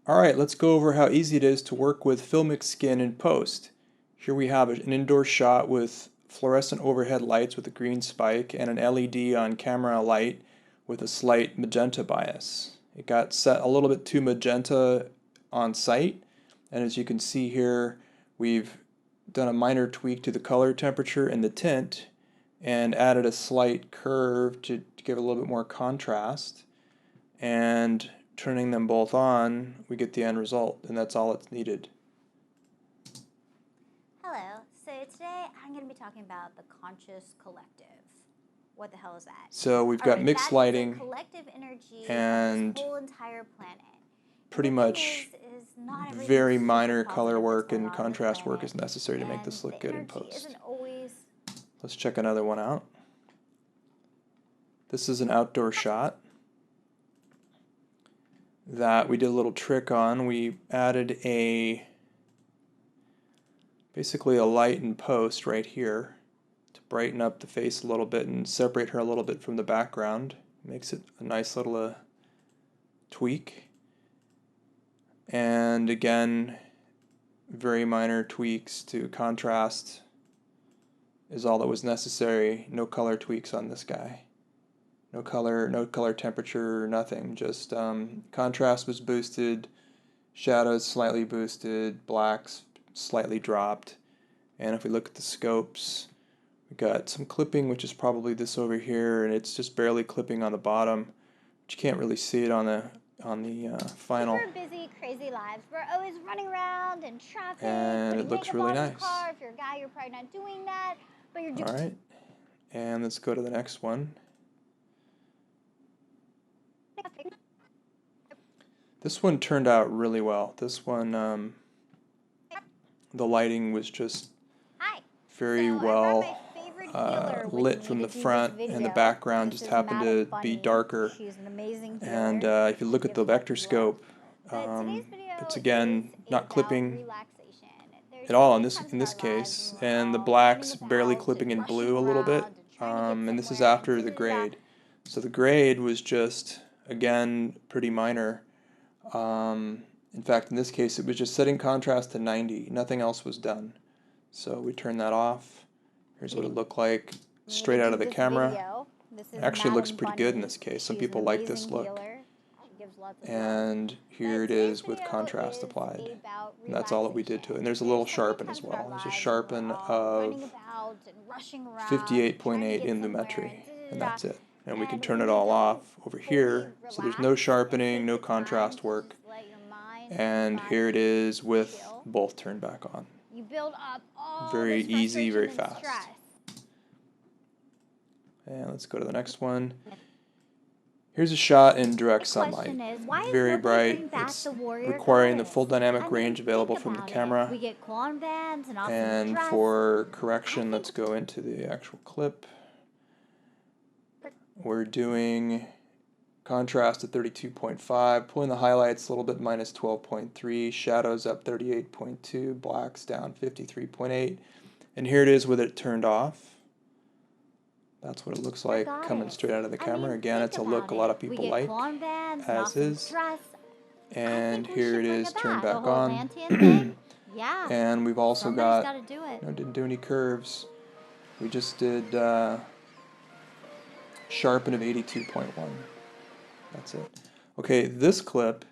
Alright, let's go over how easy it is to work with Filmic Skin in post. Here we have an indoor shot with fluorescent overhead lights with a green spike and an LED on camera light with a slight magenta bias. It got set a little bit too magenta on site, and as you can see here, we've done a minor tweak to the color temperature and the tint and added a slight curve to give a little bit more contrast. And turning them both on, we get the end result, and that's all it's needed. Hello, so today I'm going to be talking about the conscious collective. What the hell is that? So we've got mixed lighting collective energy and of this whole entire planet. pretty much very minor color work and contrast work is necessary to make this look good in post. Let's check another one out. This is an outdoor shot that we did a little trick on. We added basically a light in post right here to brighten up the face a little bit and separate her a little bit from the background. Makes it a nice little tweak. And again, very minor tweaks to contrast is all that was necessary. No color tweaks on this guy. No color temperature, nothing. Just contrast was boosted, shadows slightly boosted, blacks slightly dropped. And if we look at the scopes, we got some clipping, which is probably this over here, and it's just barely clipping on the bottom. But you can't really see it on the final. Super busy, crazy lives. We're always running around in traffic. And it looks really nice. Car. If you're a guy, you're probably not doing that, but you're doing. All right, and let's go to the next one. This one turned out really well. This one, the lighting was just very well lit from the front, and the background just happened to be darker. And if you look at the Vectorscope, it's again not clipping at all in this case, and the black's barely clipping in blue a little bit. And this is after the grade. So the grade was just, again, pretty minor. In fact, in this case, it was just setting contrast to 90. Nothing else was done. So we turn that off. Here's what it looked like straight out of the camera. It actually looks pretty good in this case. Some people like this look. And here it is with contrast applied. And that's all that we did to it. And there's a little sharpen as well. There's a sharpen of 58.8 in Lumetri. And that's it. And we can turn it all off over here, so there's no sharpening, no contrast work. And here it is with both turned back on. Very easy, very fast. And let's go to the next one. Here's a shot in direct sunlight. Very bright. It's requiring the full dynamic range available from the camera. And for correction, let's go into the actual clip. We're doing contrast at 32.5, pulling the highlights a little bit minus 12.3, shadows up 38.2, blacks down 53.8, and here it is with it turned off. That's what it looks like coming straight out of the camera. Again, it's a look a lot of people like, as is. And here it is turned back on. And we've also got, didn't do any curves. We just did Sharpen of 82.1. That's it. Okay, this clip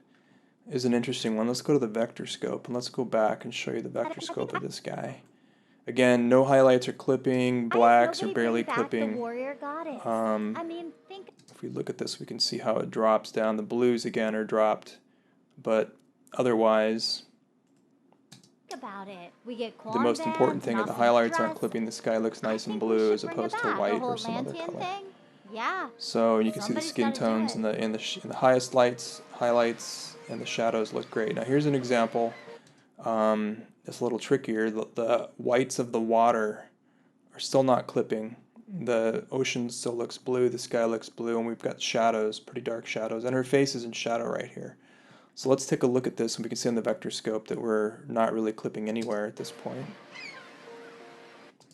is an interesting one. Let's go to the Vectorscope, and let's go back and show you the Vectorscope of this guy. Again, no highlights are clipping, blacks are barely clipping. If we look at this, we can see how it drops down. The blues, again, are dropped, but otherwise, the most important thing is the highlights aren't clipping. The sky looks nice and blue as opposed to white or some other color. So you can see the skin tones in the highest lights, highlights, and the shadows look great. Now here's an example. It's a little trickier. The whites of the water are still not clipping. The ocean still looks blue, the sky looks blue, and we've got shadows, pretty dark shadows, and her face is in shadow right here. So let's take a look at this, and we can see on the Vectorscope that we're not really clipping anywhere at this point.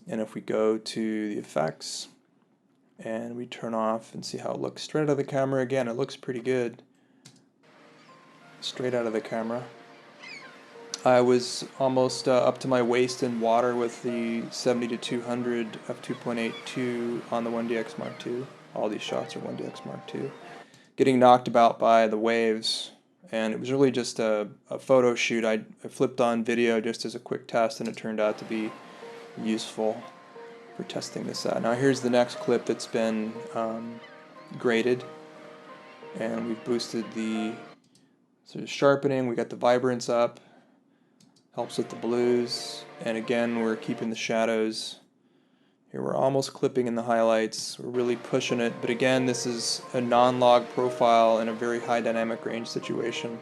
And if we go to the effects, and we turn off and see how it looks straight out of the camera, again, it looks pretty good. straight out of the camera. I was almost up to my waist in water with the 70-200 f2.82 on the 1DX Mark II. All these shots are 1DX Mark II. Getting knocked about by the waves, and it was really just a photo shoot. I flipped on video just as a quick test, and it turned out to be useful for testing this out. Now here's the next clip that's been graded, and we've boosted the sort of sharpening. We got the vibrance up, helps with the blues, and again we're keeping the shadows. Here we're almost clipping in the highlights. We're really pushing it, but again this is a non-log profile in a very high dynamic range situation,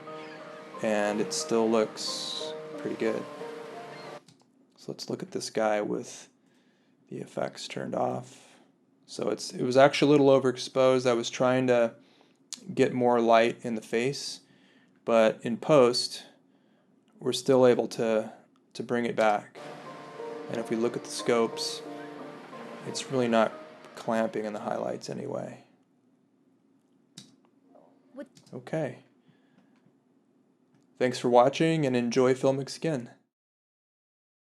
and it still looks pretty good. So let's look at this guy with the effects turned off. So it was actually a little overexposed. I was trying to get more light in the face, but in post we're still able to bring it back. And if we look at the scopes, it's really not clamping in the highlights anyway. Okay. Thanks for watching, and enjoy Filmic Skin.